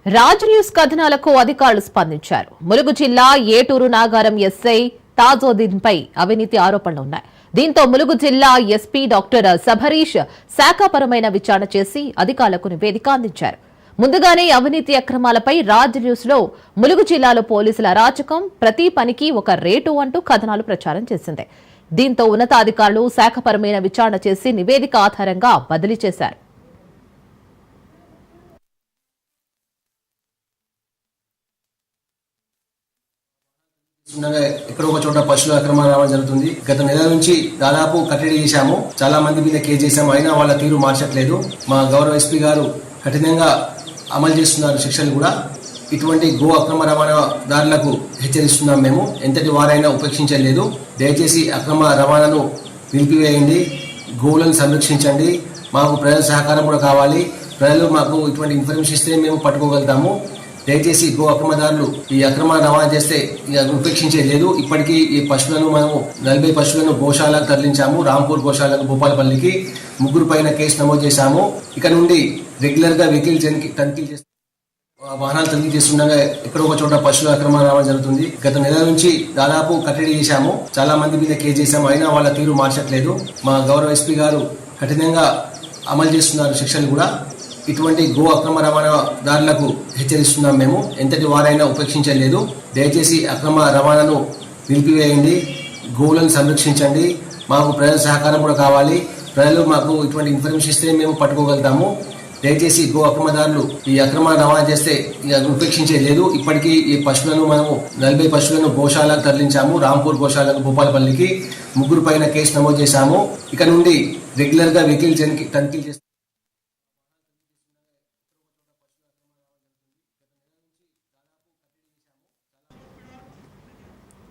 Raj news కథనాలకు అధికారులు స్పందించారు. ములుగు జిల్లా ఏటూరు నాగారం ఎస్ఐ తాజుద్దీన్ పై అవినీతి ఆరోపణలు ఉన్నాయి. దీంతో ములుగు జిల్లా ఎస్పీ డాక్టర్ సబరీష్ శాఖాపరమైన విచారణ చేసి అధికారులకు నివేదిక అందించారు. ముందుగానే అవినీతి అక్రమాలపై రాజ్ న్యూస్ లో ములుగు జిల్లాలో పోలీసుల అరాచకం, ప్రతి పనికి ఒక రేటు అంటూ కథనాలు ప్రచారం చేసింది. దీంతో ఉన్నతాధికారులు శాఖపరమైన విచారణ చేసి నివేదిక ఆధారంగా బదిలీ చేశారు. ఎక్కడో ఒక చోట పశువుల అక్రమ రవాణా జరుగుతుంది. గత నెల నుంచి దాదాపు కట్టడి చేశాము, చాలా మంది మీద కేసు చేశాము, అయినా వాళ్ళ తీరు మార్చట్లేదు. మా గౌరవ ఎస్పీ గారు కఠినంగా అమలు చేస్తున్నారు శిక్షలు కూడా. ఇటువంటి గో అక్రమ రవాణాదారులకు హెచ్చరిస్తున్నాం, మేము ఎంతటి వారైనా ఉపేక్షించలేదు. దయచేసి అక్రమ రవాణాను నిలిపివేయండి, గోవులను సంరక్షించండి. మాకు ప్రజల సహకారం కూడా కావాలి. ప్రజలు మాకు ఇటువంటి ఇన్ఫర్మేషన్ ఇస్తే మేము పట్టుకోగలుగుతాము. దయచేసి గో అక్రమదారులు ఈ అక్రమ రవాణా చేస్తే ఉపేక్షించే లేదు. ఇప్పటికీ ఈ పశువులను మనము 40 పశువులను గోశాలకు తరలించాము. రాంపూర్ గోశాలకు, భూపాలపల్లికి 3 పైన కేసు నమోదు చేశాము. ఇక నుండి రెగ్యులర్ గా వెహికల్ తనిఖీ చేస్తాము. వాహనాలు తనిఖీ చేస్తుండగా ఎక్కడో ఒక చోట పశువుల అక్రమ రవాణా జరుగుతుంది. గత నెల నుంచి దాదాపు కట్టడి చేశాము, చాలా మంది మీద కేసు చేశాము, అయినా వాళ్ళ తీరు మార్చట్లేదు. మా గౌరవ ఎస్పీ గారు కఠినంగా అమలు చేస్తున్నారు శిక్షలు కూడా. ఇటువంటి గో అక్రమ రవాణాదారులకు హెచ్చరిస్తున్నాం, మేము ఎంతటి వారైనా ఉపేక్షించలేదు. దయచేసి అక్రమ రవాణాను నిలిపివేయండి, గోవులను సంరక్షించండి. మాకు ప్రజల సహకారం కూడా కావాలి. ప్రజలు మాకు ఇటువంటి ఇన్ఫర్మేషన్ ఇస్తే మేము పట్టుకోగలుగుతాము. దయచేసి గో అక్రమదారులు ఈ అక్రమ రవాణా చేస్తే ఉపేక్షించే లేదు. ఇప్పటికీ ఈ పశువులను మనము 40 పశువులను గోశాలకు తరలించాము. రాంపూర్ గోశాలకు, భూపాలపల్లికి 3 పైన కేసు నమోదు చేశాము. ఇక నుండి రెగ్యులర్ గా వెహికల్ తనిఖీ చేస్తాము.